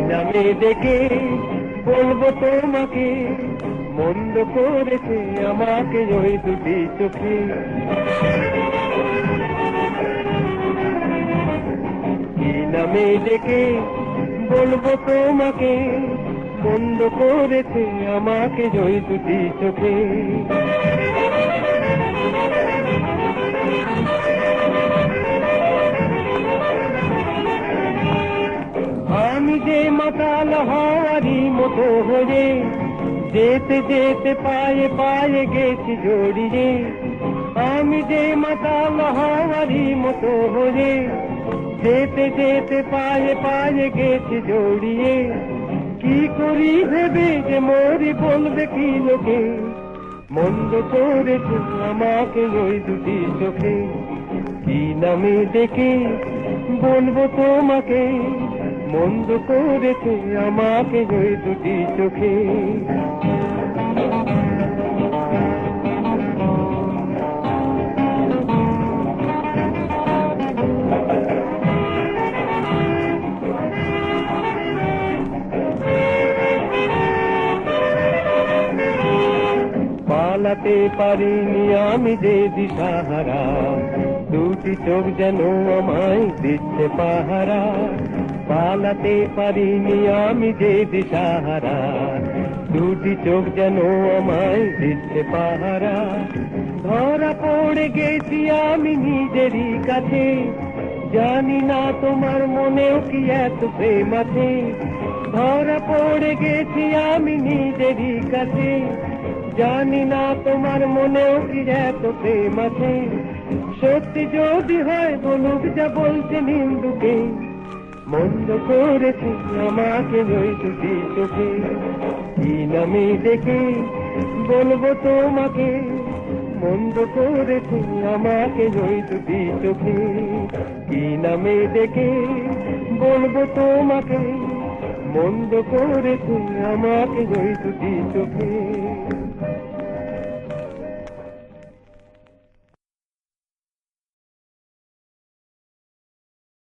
নামে ডেকে বলবো তোমাকে, মন্দ করেছে আমাকে ওই দুটি চোখে। কি নামে ডেকে বলবো তোমাকে, মন্দ করেছে আমাকে ওই দুটি চোখে। আমি যে মাতাল হওয়ারই মতো হয়ে যেতে যেতে পায়ে পায়ে গেছি জড়িয়ে। আমি যে মাতাল হওয়ারই মতো হয়ে যেতে যেতে পায়ে পায়ে গেছি জড়িয়ে। কি করি ভেবে যে মরি বলবে কি লোকে, মন্দ করেছে আমাকে ওই দুটি চোখে। কি নামে ডেকে বলবো তোমাকে, মন্দ করেছে আমাকে ওই দুটি চোখে। পালাতে পারিনি আমি যে দিশাহারা, দুটি চোখ যেন আমায় দিচ্ছে পাহারা। পালাতে পারিনি আমি যে দিশাহারা, দুটি চোখ যেন আমায় দিচ্ছে পাহারা। ধরা পড়ে গেছি আমি নিজেরই কাছে, জানি না তোমার মনেও কি এত প্রেম আছে। ধরা পড়ে গেছি আমি নিজেরই কাছে, জানি না তোমার মনেও কি এত প্রেম আছে। সত্যি যদি হয় বলুক যা বলছে নিন্দুকে, মন্দ করেছে আমাকে ওই দুটি চোখে। কি নামে ডেকে বলবো তোমাকে, মন্দ করেছে আমাকে ওই দুটি চোখে। কি নামে ডেকে বলবো তোমাকে, মন্দ করেছে আমাকে ওই দুটি চোখে।